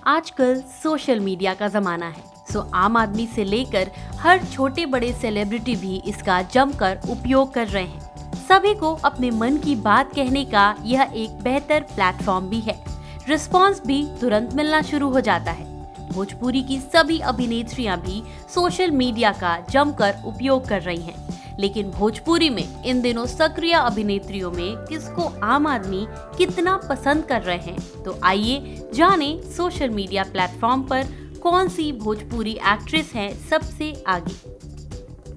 आजकल social media का जमाना है, सो आम आदमी से लेकर हर छोटे बड़े सेलिब्रिटी भी इसका जमकर उपयोग कर रहे हैं। सभी को अपने मन की बात कहने का यह एक बेहतर प्लेटफॉर्म भी है। रिस्पॉन्स भी तुरंत मिलना शुरू हो जाता है। भोजपुरी की सभी अभिनेत्रियां भी सोशल मीडिया का जमकर उपयोग कर रही हैं। लेकिन भोजपुरी में इन दिनों सक्रिय अभिनेत्रियों में किसको आम आदमी कितना पसंद कर रहे हैं, तो आइए जाने सोशल मीडिया प्लेटफॉर्म पर कौन सी भोजपुरी एक्ट्रेस हैं सबसे आगे।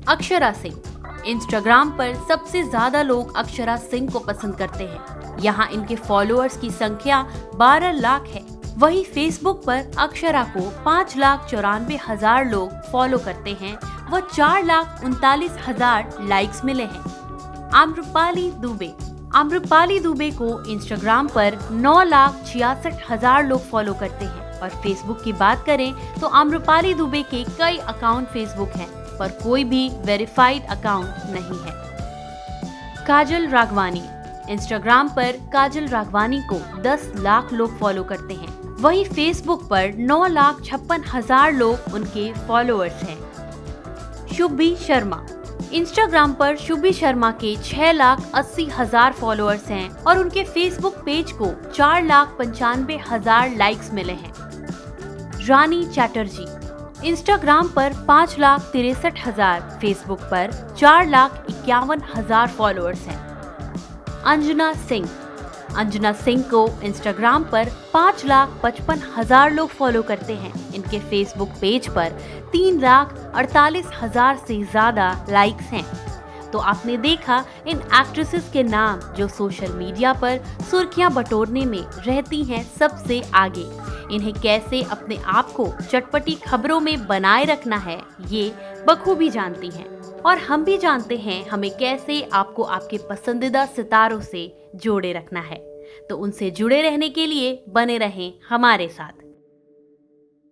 अक्षरा सिंह। इंस्टाग्राम पर सबसे ज्यादा लोग अक्षरा सिंह को पसंद करते हैं। यहाँ इनके फॉलोअर्स की संख्या 12 लाख है। वहीं फेसबुक पर अक्षरा को 5,94,000 लोग फॉलो करते हैं व 4,39,000 लाइक्स मिले हैं। आम्रपाली दुबे। आम्रपाली दुबे को इंस्टाग्राम पर 9,66,000 लोग फॉलो करते हैं और फेसबुक की बात करें तो आम्रपाली दुबे के कई अकाउंट फेसबुक हैं, पर कोई भी वेरीफाइड अकाउंट नहीं है। काजल राघवानी। इंस्टाग्राम पर काजल राघवानी को 10 लाख लोग फॉलो करते हैं। वहीं फेसबुक पर 9,56,000 लोग उनके फॉलोअर्स हैं। शुभी शर्मा। इंस्टाग्राम पर शुभी शर्मा के 6,80,000 फॉलोअर्स हैं और उनके फेसबुक पेज को 4,95,000 लाइक्स मिले हैं। रानी चैटर्जी। इंस्टाग्राम पर 5,63,000, फेसबुक पर 4,51,000 फॉलोअर्स हैं। अंजना सिंह। अंजना सिंह को इंस्टाग्राम पर 5,55,000 लोग फॉलो करते हैं। इनके फेसबुक पेज पर 3,48,000 से ज्यादा लाइक्स हैं। तो आपने देखा इन एक्ट्रेसेस के नाम जो सोशल मीडिया पर सुर्खियां बटोरने में रहती हैं सबसे आगे। इन्हें कैसे अपने आप को चटपटी खबरों में बनाए रखना है ये बखूबी जानती हैं। और हम भी जानते हैं हमें कैसे आपको आपके पसंदीदा सितारों से जोड़े रखना है। तो उनसे जुड़े रहने के लिए बने रहें हमारे साथ।